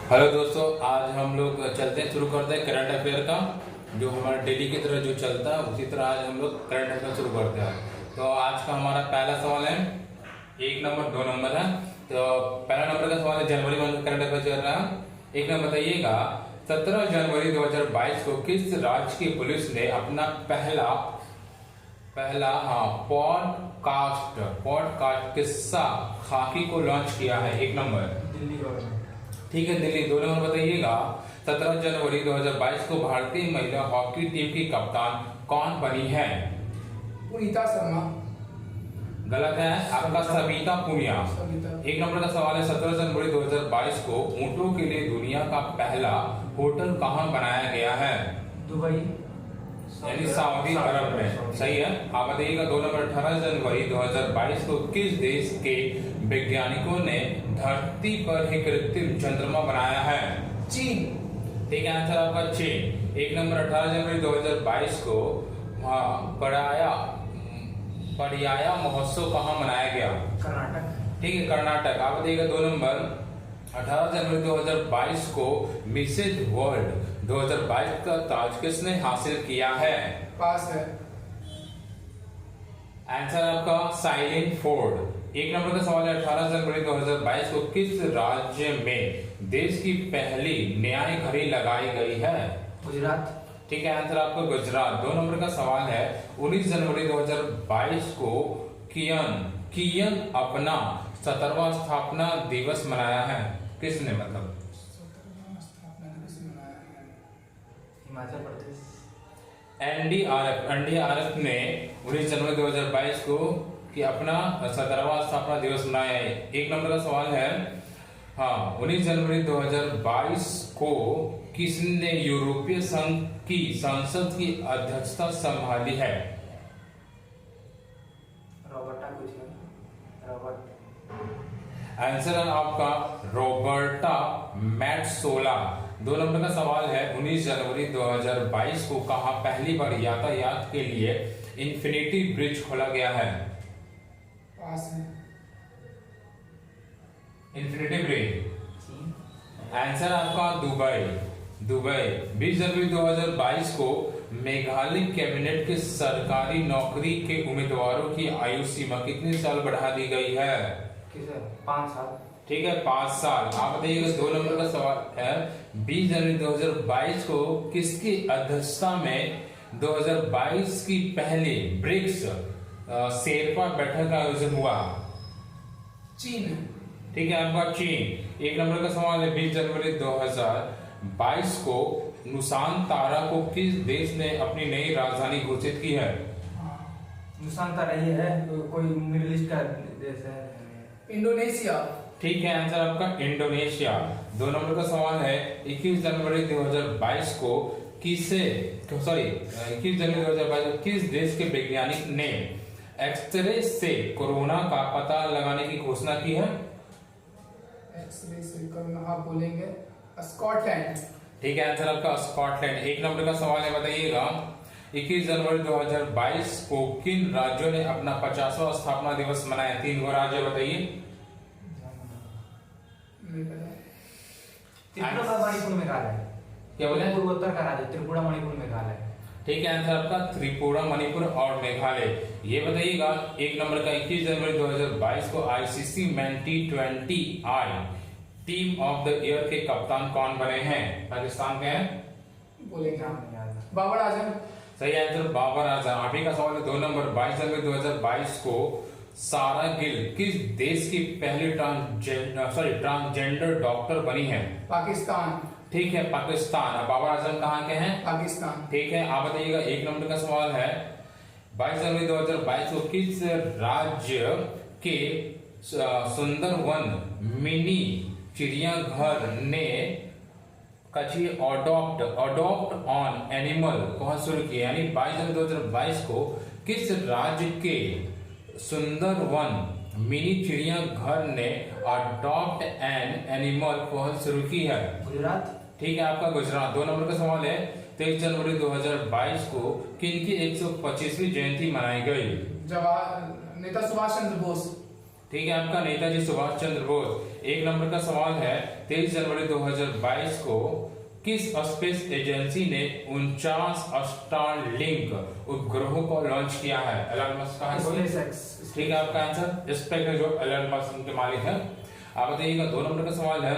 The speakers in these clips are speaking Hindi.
हेलो दोस्तों, आज हम लोग चलते हैं, शुरू करते हैं करंट अफेयर का। जो हमारा डेली की तरह जो चलता है उसी तरह आज हम लोग करंट अफेयर शुरू करते हैं। तो आज का हमारा पहला सवाल है, 1 नंबर 2 नंबर है। तो पहला नंबर का सवाल है, जनवरी मंथ का करंट अफेयर चल रहा है। एक नंबर बताइएगा, 17 जनवरी 2022 को किस राज्य की पुलिस ने अपना पहला पहला पॉडकास्ट किस्सा खाकी को लॉन्च किया है? 1 नंबर दिल्ली गवर्नमेंट। ठीक है, दिल्ली। 2 नंबर बताइएगा, 17 जनवरी 2022 को भारतीय महिला हॉकी टीम की कप्तान कौन बनी है? पुनीता शर्मा। गलत है आपका, सविता पुनिया। 1 नंबर का सवाल है, 17 जनवरी 2022 को ऊंटों के लिए दुनिया का पहला होटल कहां बनाया गया है? दुबई यानी सऊदी अरब में। सही है। आप बताइएगा 2 नंबर, 18 जनवरी 2022 को किस देश के वैज्ञानिकों ने धरती पर ही कृत्रिम चंद्रमा बनाया है? चीन। ठीक है, आंसर आपका चीन। 1 नंबर, 18 जनवरी 2022 को पड़ियाया महोत्सव कहाँ मनाया गया? कर्नाटक। ठीक है, कर्नाटक। आप बताइएगा 2 नंबर, 18 जनवरी 2022 को मिसेज वर्ल्ड 2022 का ताज किसने हासिल किया है? पास है। आंसर आपका साइलेंट फोर्ड। 1 नंबर का सवाल है, 18 जनवरी 2022 को किस राज्य में देश की पहली न्याय घड़ी लगाई गई है? गुजरात। ठीक है, आंसर आपका गुजरात। 2 नंबर का सवाल है, 19 जनवरी 2022 को कियन अपना 17वां स्थापना दिवस मनाया है? किसने? मतलब हिमाचल प्रदेश। एनडीआरएफ ने 19 जनवरी 2022 को कि अपना 17वां स्थापना दिवस मनाया है। 1 नंबर का सवाल है, 19 जनवरी 2022 को किसने यूरोपीय संघ की संसद की अध्यक्षता संभाली है? रॉबर्ट। आंसर है आपका रॉबर्टा मैट्सोला। 2 नंबर का सवाल है, 19 जनवरी 2022 को कहां पहली बार यातायात के लिए इंफिनिटी ब्रिज खोला गया है? पास है। Infinity bridge. आंसर आपका दुबई। 20 जनवरी 2022 को मेघालय कैबिनेट के सरकारी नौकरी के उम्मीदवारों की आयु सीमा कितने साल बढ़ा दी गई है? 5 साल। ठीक है, 5 साल। आप बताइएगा 2 नंबर का सवाल है, 20 जनवरी 2022 को किसकी अध्यक्षता में 2022 की पहली ब्रिक्स शेरपा बैठक का आयोजन हुआ? चीन। ठीक है, आपका चीन। 1 नंबर का सवाल है, 20 जनवरी 2022 को नुसानतारा को किस देश ने अपनी नई राजधानी घोषित की है? नुसानतारा ये है कोई मिडिल ईस्ट का देश है। इंडोनेशिया। ठीक है, आंसर आपका इंडोनेशिया। 2 नंबर का सवाल है, 21 जनवरी 2022 को 21 जनवरी 2022 को किस देश के वैज्ञानिक ने एक्सरे से कोरोना का पता लगाने की घोषणा की है? एक्सरे से कोरोना, आप बोलेंगे स्कॉटलैंड। ठीक है, आंसर आपका स्कॉटलैंड। 1 नंबर का सवाल है, बताइएगा 21 जनवरी 2022 को किन राज्यों ने अपना 50वां स्थापना दिवस मनाया? 3 गो राज्य बताइए। त्रिपुरा, मणिपुर, मेघालय। क्या बोले? पूर्वोत्तर का राज्य त्रिपुरा, मणिपुर, मेघालय। ठीक है, आंसर आपका त्रिपुरा, मणिपुर और मेघालय। ये बताइएगा 1 नंबर का, 21 जनवरी 2022 को ICC man T20I team of the year के कप्तान कौन बने हैं? पाकिस्तान के हैं? बोलेंगे बाबर आजम। सही आंसर बाबर आजम। आप ही का सवाल है 2 नंबर, 22 जनवरी 2022 को सारा गिल किस देश की पहली ट्रांसजेंडर डॉक्टर बनी है? पाकिस्तान। ठीक है, पाकिस्तान। अब बाबर आजम कहाँ के हैं? पाकिस्तान। ठीक है, आप बताइएगा 1 नंबर का सवाल है, 22 जनवरी 2022 को किस राज्य के सुंदरवन मिनी चिड़ियाघर ने अडॉप्ट ऑन एनिमल कौन शुरू किया? यानी 22 जनवरी 2022 को किस राज्य के सुंदरवन मिनी चिड़ियाघर ने अडॉप्ट एन एनिमल पहल शुरू की है? गुजरात। ठीक है, आपका गुजरात। 2 नंबर का सवाल है, 23 जनवरी 2022 को किनकी 125वीं जयंती मनाई गई? नेता सुभाष चंद्र बोस। ठीक है, आपका नेताजी सुभाष चंद्र बोस। एक नंबर का सवाल है 23 जनवरी 2022 को किस स्पेस एजेंसी ने 49 स्टारलिंक उपग्रहों को लॉन्च किया है? एलन मस्क का है कोई? SpaceX। ठीक है आपका आंसर स्पेस जो एलन मस्क के मालिक है। आप बताइएगा 2 नंबर का सवाल है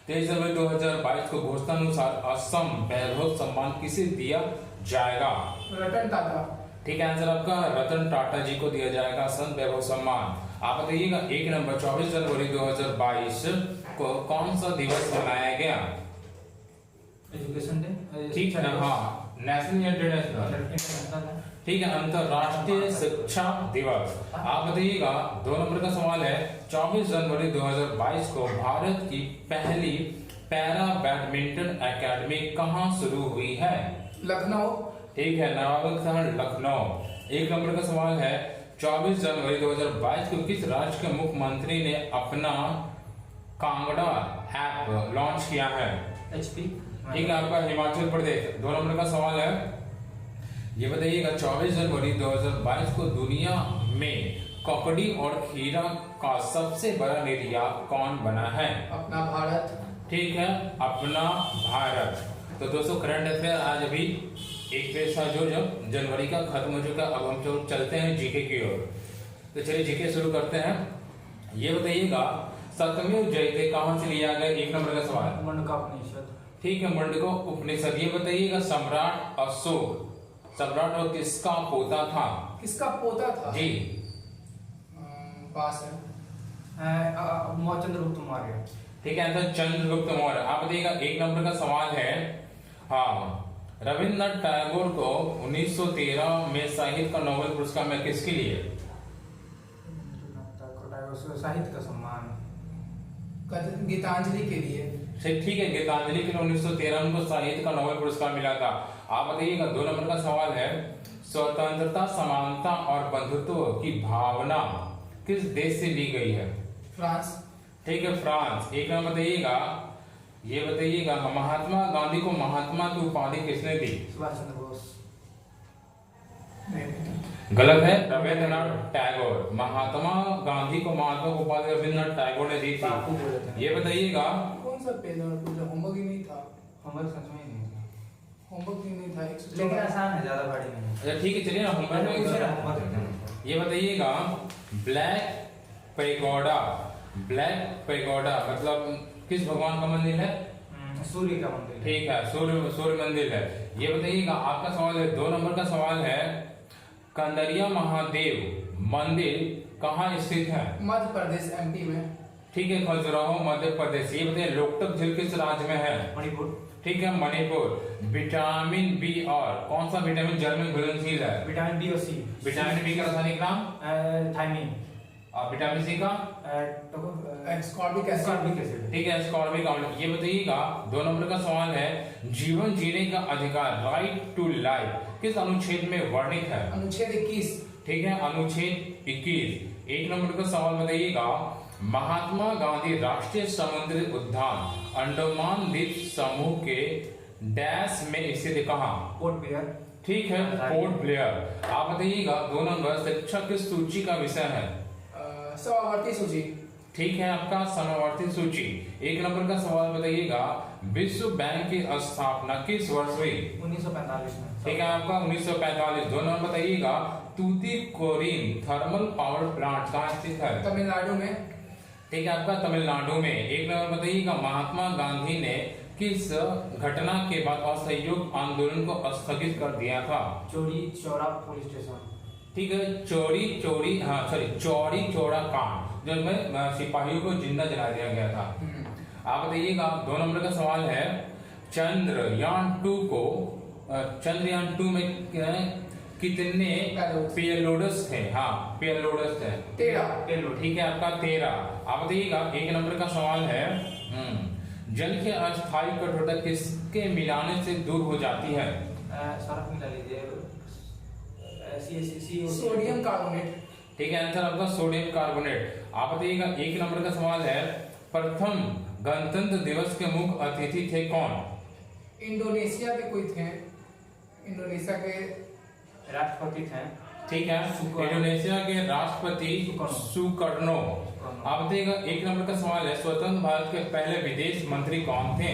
23 जनवरी 2022 को घोषणानुसार असम वैभव सम्मान किसे दिया जाएगा? रतन टाटा। ठीक है आंसर आपका रतन टाटा जी को दिया जाएगा असम वैभव सम्मान। आप बताइएगा 1 नंबर 24 जनवरी 2022 को कौन सा दिवस मनाया गया? Education day. ठीक है हाँ नेशनल इंटरनेशनल। ठीक है अंतरराष्ट्रीय शिक्षा दिवस। आप बताइएगा 2 नंबर का सवाल है 24 जनवरी 2022 को भारत की पहली पैरा बैडमिंटन एकेडमी कहाँ शुरू हुई है? लखनऊ। ठीक है नवाबक शहर लखनऊ। 1 नंबर का सवाल है 24 जनवरी 2022 को किस राज्य के मुख्यमंत्री ने अपना कांगड़ा ऐप लॉन्च किया है? HP। ठीक है आपका हिमाचल प्रदेश। 2 नंबर का सवाल है ये बताइएगा 24 जनवरी 2022 को दुनिया में ककड़ी और खीरा का सबसे बड़ा निर्यात कौन बना है? अपना भारत। ठीक है अपना भारत। तो दोस्तों करंट अफेयर आज अभी एक पेज था जो जनवरी का खत्म हो चुका। अब हम चलते हैं जीके की ओर। तो चलिए जीके शुरू करते हैं। ये बताइएगा सत्यमेव जयते कहाँ से लिया गया? 1 नंबर का सवाल मुंडका उपनिषद। ठीक है मुंडको उपनिषद। ये बताइएगा सम्राट अशोक सम्राट और किसका पोता था? किसका पोता था? जी पास है चंद्रगुप्त मौर्य। ठीक है आंसर चंद्रगुप्त मौर्य। आप बताइएगा 1 नंबर का सवाल है हाँ रविन्द्रनाथ टैगोर को 1913 में साहित्य का नोबेल पुरस्कार में किसके लिए? साहित्य का सम्मान गीतांजलि के लिए। ठीक है गीतांजलि के लिए 1913 में साहित्य का नोबेल पुरस्कार मिला था। आप बताइएगा 2 नंबर का सवाल है स्वतंत्रता समानता और बंधुत्व की भावना किस देश से ली गई है? फ्रांस। ठीक है फ्रांस। 1 नंबर बताइएगा ये बताइएगा महात्मा गांधी को महात्मा की उपाधि किसने दी? सुभाष चंद्र बोस। गलत है रविन्द्रनाथ टैगोर। महात्मा गांधी को महात्मा की उपाधि रविन्द्रनाथ टैगोर ने दी थी। ये बताइएगा कौन सा पेज और पूरा होमवर्क ही नहीं था? होमवर्क सच में नहीं था। होमवर्क ही नहीं था। लेकिन आसान है ज्यादा भारी नहीं। अच्छा ठीक है चलिए ना होमवर्क। ये बताइएगा ब्लैक पैगोडा मतलब किस भगवान का मंदिर है? सूर्य का मंदिर। ठीक है सूर्य मंदिर है। ये बताइएगा आपका सवाल है 2 नंबर का सवाल है कंदरिया महादेव मंदिर कहाँ स्थित है? मध्य प्रदेश MP में। ठीक है खजुराहो मध्य प्रदेश। ये बताइए लोकटक झील किस राज्य में है? मणिपुर। ठीक है मणिपुर। विटामिन बी और कौन सा विटामिन जल में घुलनशील है? विटामिन B और C। विटामिन बी का रासायनिक नाम? थायमिन। और विटामिन सी का? Ascorbic acid. ठीक है एस्कॉर्बिक एसिड। ये बताइएगा 2 नंबर का सवाल है जीवन जीने का अधिकार राइट टू लाइफ किस अनुच्छेद में वर्णित है? अनुच्छेद 21। ठीक है अनुच्छेद 21। 1 नंबर का सवाल बताइएगा महात्मा गांधी राष्ट्रीय समुद्री उद्यान अंडमान द्वीप समूह के डैश में स्थित कहाँ? Port Blair. ठीक है पोर्ट ब्लेयर। आप बताइएगा 2 नंबर शिक्षा किस सूची का विषय है? समावर्ती सूची। ठीक है आपका समावर्ती सूची। 1 नंबर का सवाल बताइएगा विश्व बैंक की स्थापना किस वर्ष हुई? 1945 में। ठीक है आपका 1945। 2 नंबर बताइएगा तूतीकोरिन थर्मल पावर प्लांट कहाँ स्थित है? तमिलनाडु में। ठीक है आपका तमिलनाडु में। 1 नंबर बताइएगा महात्मा गांधी ने किस घटना के बाद असहयोग आंदोलन को स्थगित कर दिया था? चोरी चौरा पुलिस स्टेशन। ठीक है चौरी चौरा कांड जिसमें सिपाहियों को जिंदा जला दिया गया था। आप बताइएगा 2 नंबर का सवाल है चंद्रयान 2 में कितने पेलोड्स थे? हाँ पेलोड्स थे 13। ठीक है आपका 13। आप बताइएगा 1 नंबर का सवाल है जल की अस्थायी कठोरता किसके मिलाने से दूर हो जाती है? सरफ मिला लीजिए सोडियम कार्बोनेट। ठीक है आंसर आपका सोडियम कार्बोनेट। आप बताइएगा 1 नंबर का सवाल है प्रथम गणतंत्र दिवस के मुख्य अतिथि थे कौन? इंडोनेशिया के कोई थे। इंडोनेशिया के राष्ट्रपति थे। ठीक है इंडोनेशिया के राष्ट्रपति सुकर्नो। आप बताइएगा, एक नंबर का सवाल है, स्वतंत्र भारत के पहले विदेश मंत्री कौन थे?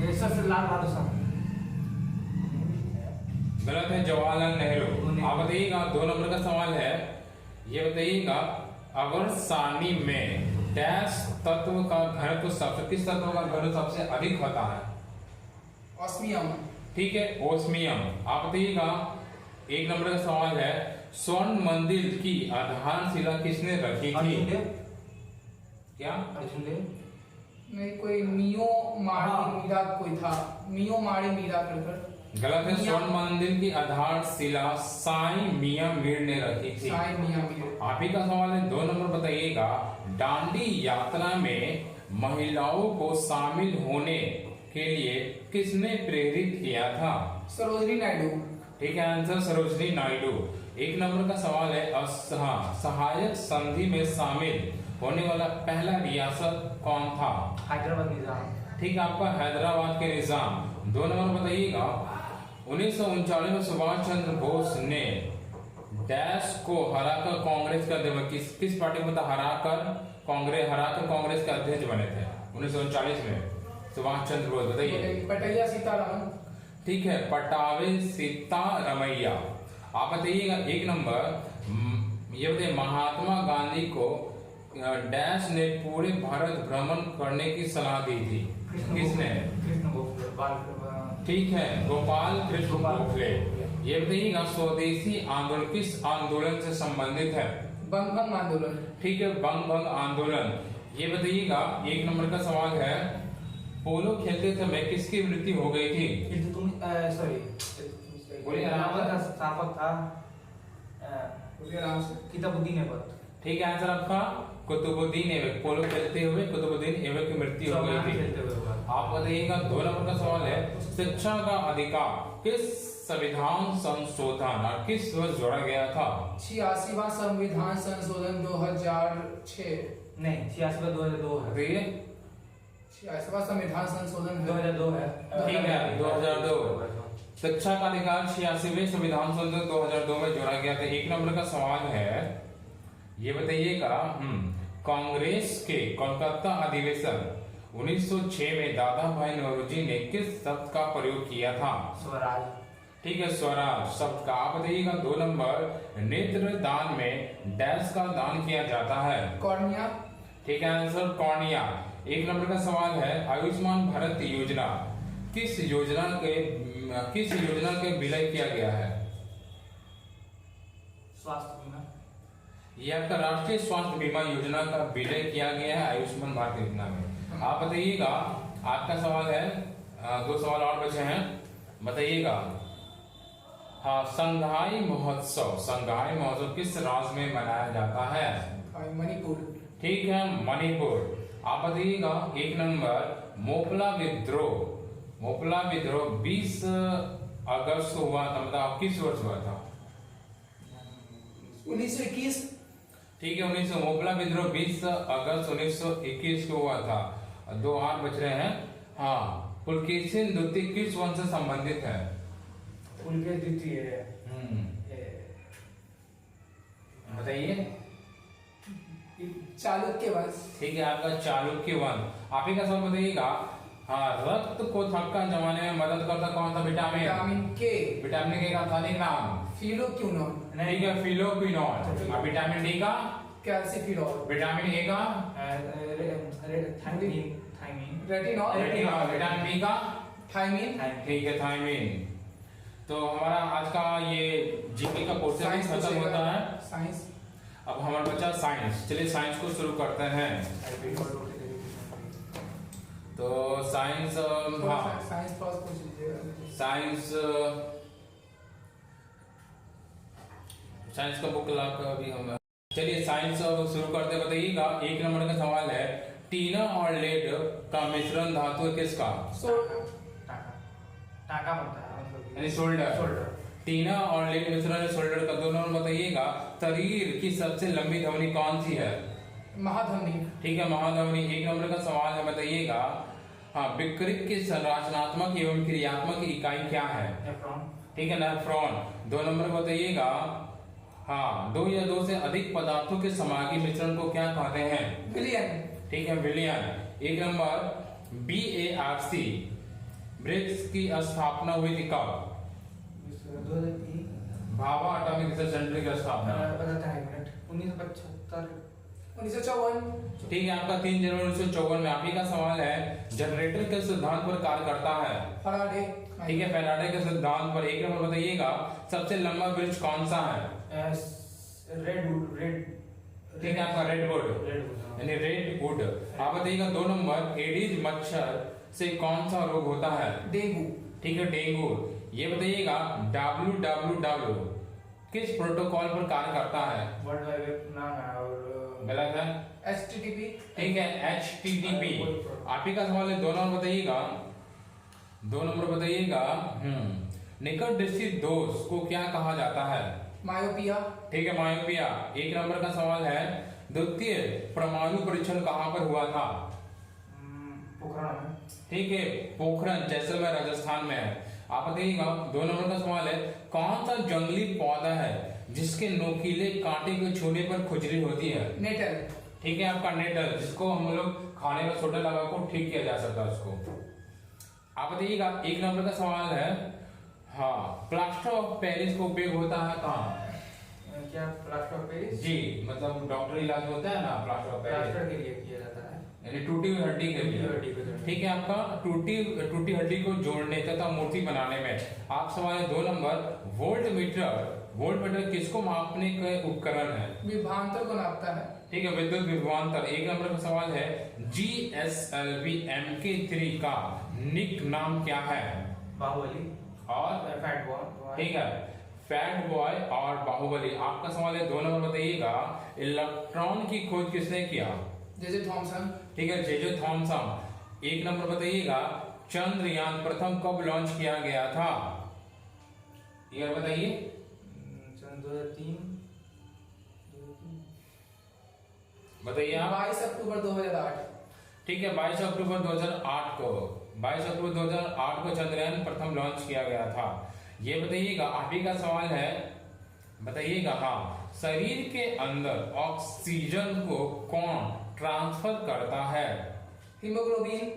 लाल बहादुर शास्त्री। गलत है, जवाहरलाल नेहरू। आप बताइएगा, 2 नंबर का सवाल है, ये बताइएगा, अगर सारणी में डैश तत्व का घनत्व सबसे, किस तत्व का घनत्व सबसे अधिक होता है? ऑस्मियम। ठीक है, ओस्मियम। आप बताइएगा, 1 नंबर का सवाल है, स्वर्ण मंदिर की आधारशिला किसने रखी थी? क्या? अर्जुन देव नहीं, कोई मियो मारी मीरा कोई था, मियो मारी मीरा कर। गलत है, स्वर्ण मंदिर की आधारशिला साई मियां मीर ने रखी थी। साई मियां मीर। आप ही का सवाल है, 2 नंबर बताइएगा, दांडी यात्रा में महिलाओं को शामिल होने के लिए किसने प्रेरित किया था? सरोजिनी नायडू। ठीक है, आंसर सरोजिनी नायडू। 1 नंबर का सवाल है, सहायक संधि में शामिल होने वाला पहला रियासत कौन था? हैदराबाद निजाम। ठीक है, आपका हैदराबाद के निजाम। 2 नंबर बताइएगा, 1939 में सुभाष चंद्र बोस ने डैश को हराकर कांग्रेस का किस पार्टी को हराकर कांग्रेस के अध्यक्ष बने थे 1939 में? सुभाष चंद्र बोस। बताइए। पटैया सीतारामन। ठीक है, पटावे सीतारमैया। आप बताइएगा, 1 नंबर, ये बताइए, महात्मा गांधी को डैश ने पूरे भारत भ्रमण करने की सलाह दी थी? किसने? ठीक है, गोपाल कृष्ण गोखले। ये बताइएगा, स्वदेशी आंदोलन किस आंदोलन से संबंधित है? बंग भंग आंदोलन। ठीक है, बंग भंग आंदोलन। ये बताइएगा, 1 नंबर का सवाल है, पोलो खेलते समय किसकी मृत्यु हो गई थी? सॉरी, बोलिए। स्थापक था किताबुद्दीन ऐबक। ठीक है, आंसर आपका कुतुबुद्दीन ऐबक। पोलो खेलते हुए कुतुबुद्दीन ऐबक की मृत्यु हो गई थी। आप बताइएगा, 2 नंबर का सवाल है, शिक्षा का अधिकार किस संविधान संशोधन और किस वर्ष जोड़ा गया था? 86वां संविधान संशोधन 2006। नहीं, 86वां 2002 है। 86वां संविधान संशोधन 2002 है। ठीक है, 2002। शिक्षा का अधिकार 86वें संविधान संशोधन 2002 में जोड़ा गया था। 1 नंबर का सवाल है, ये बताइएगा, कांग्रेस के कोलकाता अधिवेशन 1906 में दादा भाई नौरोजी ने किस शब्द का प्रयोग किया था? स्वराज। ठीक है, स्वराज शब्द का। आप बताइएगा, 2 नंबर, नेत्र दान में डैश का दान किया जाता है? कॉर्निया। ठीक है, आंसर कॉर्निया। 1 नंबर का सवाल है, आयुष्मान भारत योजना किस योजना के विलय किया गया है? स्वास्थ्य बीमा। यह आपका राष्ट्रीय स्वास्थ्य बीमा योजना का विलय किया गया है आयुष्मान भारत योजना में। आप बताइएगा, आपका सवाल है, 2 सवाल और बचे हैं, बताइएगा। हाँ, संघाई महोत्सव किस राज्य में मनाया जाता है? मणिपुर। ठीक है, मणिपुर। आप बताइएगा, 1 नंबर, मोपला विद्रोह 20 अगस्त को हुआ था, मतलब किस वर्ष हुआ था? 1921। ठीक है, 1900। मोपला विद्रोह 20 अगस्त 1921 को हुआ था। 2 और बच रहे हैं। हाँ, पुलकेशिन द्वितीय किस वंश से संबंधित है? पुलकेशिन द्वितीय। बताइए। चालुक्य वंश। ठीक है, आपका चालुक्य वंश। आप ही का सवाल बताइएगा, हाँ, रक्त को थक्का जमाने में मदद करता कौन सा विटामिन? विटामिन के। विटामिन के का स्थानिक नाम? फिलोक्विनोन। ठीक है, फिलोक्विनोन। विटामिन डी का? कैल्सिफिरॉल। विटामिन ए का? रेटिनॉल। विटामिन बी का? थायमीन। ठीक है, थायमीन। तो हमारा आज का ये जीके का पोर्शन खत्म होता है। साइंस। अब हमारा बचा साइंस। चलिए साइंस को शुरू करते हैं। तो साइंस, हाँ, साइंस का बुक ला कर अभी हम, चलिए साइंस शुरू करते। बताइएगा, 1 नंबर का सवाल है, टीना और लेड का मिश्रण धातु किसका? टाका बनता है, यानी शोल्डर। टीना और लेड मिश्रण शोल्डर का। 2 नंबर बताइएगा, शरीर की सबसे लंबी ध्वनि कौन सी है? महाध्वनि। ठीक है, महाध्वनि। 1 नंबर का सवाल है, बताइएगा, हाँ, विकृत की संरचनात्मक एवं क्रियात्मक इकाई क्या है? नेफ्रॉन। ठीक है, नेफ्रॉन। 2 नंबर बताइएगा, हाँ, दो या दो से अधिक पदार्थों के समागी मिश्रण को क्या कहते हैं? विलयन। ठीक है, विलयन। एक नंबर BARC ब्रिक्स की स्थापना हुई थी कब? 2003। भाभा एटॉमिक रिसर्च सेंटर की स्थापना। 1975। 1954। ठीक है, आपका 3 जनवरी 1954 में। आप ही का सवाल है, जनरेटर के सिद्धांत पर कार्य करता है? फैराडे। ठीक है, फैराडे के सिद्धांत पर। एक नंबर बताइएगा, सबसे लंबा वृक्ष कौन सा है? रेड। ठीक है, आपका रेडवुड यानी रेडवुड। आप बताइएगा 2 नंबर, एडीज मच्छर से कौन सा रोग होता है? डेंगू। ठीक है, डेंगू। ये बताइएगा www किस प्रोटोकॉल पर कार्य करता है? वर्ल्ड वाइड वेब नाम है और गलत है। HTTP। ठीक है, HTTP। आप ही का सवाल है, 2 नंबर बताइएगा। 2 नंबर बताइएगा, निकट दृष्टि दोष को क्या कहा जाता है? मायोपिया। ठीक है, मायोपिया। 1 नंबर का सवाल है, द्वितीय परमाणु परीक्षण कहाँ पर हुआ था? पोखरण में। ठीक है, पोखरण जैसलमेर राजस्थान में है। आप बताइएगा 2 नंबर का सवाल है, कौन सा जंगली पौधा है जिसके नोकीले कांटे को छूने पर खुजली होती है? नेटल। ठीक है, आपका नेटल, जिसको हम लोग खाने में सोडा लगा को ठीक किया जा सकता है उसको। आप बताइएगा 1 नंबर का सवाल है, हाँ, प्लास्टर ऑफ पेरिस का उपयोग होता है कहाँ? क्या प्लास्टर ऑफ पेरिस? जी, मतलब डॉक्टरी इलाज होता है ना, प्लास्टर ऑफ पेरिस प्लास्टर के लिए किया जाता है, यानी टूटी हुई हड्डी के लिए। ठीक है, आपका टूटी हड्डी को जोड़ने तथा मूर्ति बनाने में। आप सवाल है 2 नंबर, वोल्ट मीटर किसको मापने का उपकरण है? विभवांतर को नापता है। ठीक है, विद्युत विभवांतर। 1 नंबर का सवाल है, GSLV MK3 का निक नाम क्या है? बाहुबली और फैट बॉय। ठीक है, फैट बॉय और बाहुबली। आपका सवाल है 2 नंबर बताइएगा, इलेक्ट्रॉन की खोज किसने किया? J Thomson. ठीक है, जे थॉमसन। 1 नंबर बताइएगा, चंद्रयान प्रथम कब लॉन्च किया गया था? ये बताइए। 2003। बताइए आप। 22 अक्टूबर 2008। ठीक है, 22 अक्टूबर 2008 को चंद्रयान प्रथम लॉन्च किया गया था। ये बताइएगा, आप ही का सवाल है, बताइएगा, हाँ, शरीर के अंदर ऑक्सीजन को कौन ट्रांसफर करता है? हीमोग्लोबिन।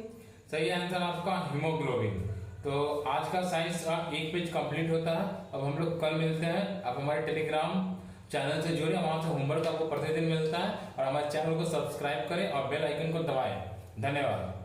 सही आंसर आपका हीमोग्लोबिन। तो आज का साइंस का 1 पेज कंप्लीट होता है। अब हम लोग कल मिलते हैं। आप हमारे टेलीग्राम चैनल से जुड़े, वहां से होमवर्क आपको प्रतिदिन मिलता है। और हमारे चैनल को सब्सक्राइब करें और बेल आइकन को दबाएं। धन्यवाद।